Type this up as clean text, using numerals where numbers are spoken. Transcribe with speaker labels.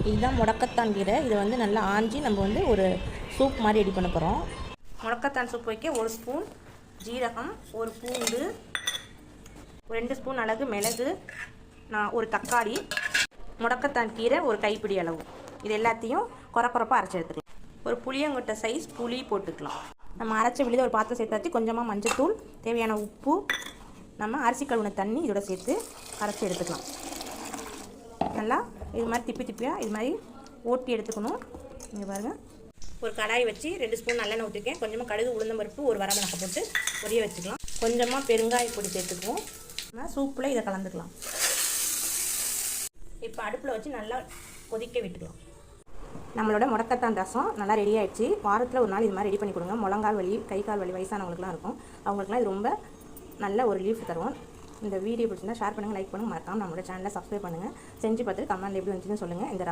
Speaker 1: இதுதான் முடக்கத்தான் கீரை. இதை வந்து நல்லா ஆஞ்சி நம்ம வந்து ஒரு சூப் மாதிரி ரெடி பண்ண போகிறோம். முடக்கத்தான் சூப் வைக்க 1 ஸ்பூன் ஜீரகம், 1 பூண்டு, 2 ஸ்பூன் அளவு மிளகு, ஒரு தக்காளி, முடக்கத்தான் கீரை ஒரு கைப்பிடி அளவு. இது எல்லாத்தையும் குறப்பாக அரைச்சி எடுத்துக்கலாம். ஒரு புளியங்கொட்டை சைஸ் புளி போட்டுக்கலாம். நம்ம அரைச்ச விழுத ஒரு பாத்திரம் சேர்த்தாச்சு. கொஞ்சமாக மஞ்சள்தூள், தேவையான உப்பு, நம்ம அரிசி கழுவுன தண்ணி இதோட சேர்த்து அரைச்சி எடுத்துக்கலாம். நல்லா இது மாதிரி திப்பியாக இது மாதிரி ஓட்டி எடுத்துக்கணும். இங்கே பாருங்கள், ஒரு கடாய் வச்சு 2 ஸ்பூன் நல்லெண்ணெய் ஊற்றிருக்கேன். கொஞ்சமாக கடுகு, உளுந்தம்பருப்பு, ஒரு வரமிளகாய் போட்டு பொரிய வச்சுக்கலாம். கொஞ்சமாக பெருங்காய பொடி சேர்த்துக்குவோம். நம்ம சூப்பில் இதை கலந்துக்கலாம். இப்போ அடுப்பில் வச்சு நல்லா கொதிக்க விட்டுக்கலாம். நம்மளோட முடக்கத்தான் ரசம் நல்லா ரெடி ஆகிடுச்சு. வாரத்தில் ஒரு நாள் இது மாதிரி ரெடி பண்ணி கொடுங்க. முழங்கால் வலி, கை கால் வலி வயசானவங்களுக்குலாம் இருக்கும். அவங்களுக்குலாம் இது ரொம்ப நல்ல ஒரு ரிலீஃப் தருவோம். இந்த வீடியோ பிடிச்சிருந்தா ஷேர் பண்ணுங்கள், லைக் பண்ணுங்கள், மறக்காமல் நம்மளோட சேனலை சப்ஸ்கிரைப் பண்ணுங்கள். செஞ்சு பார்த்துட்டு கமெண்ட் எப்படி வந்துச்சுன்னு சொல்லுங்கள். இந்த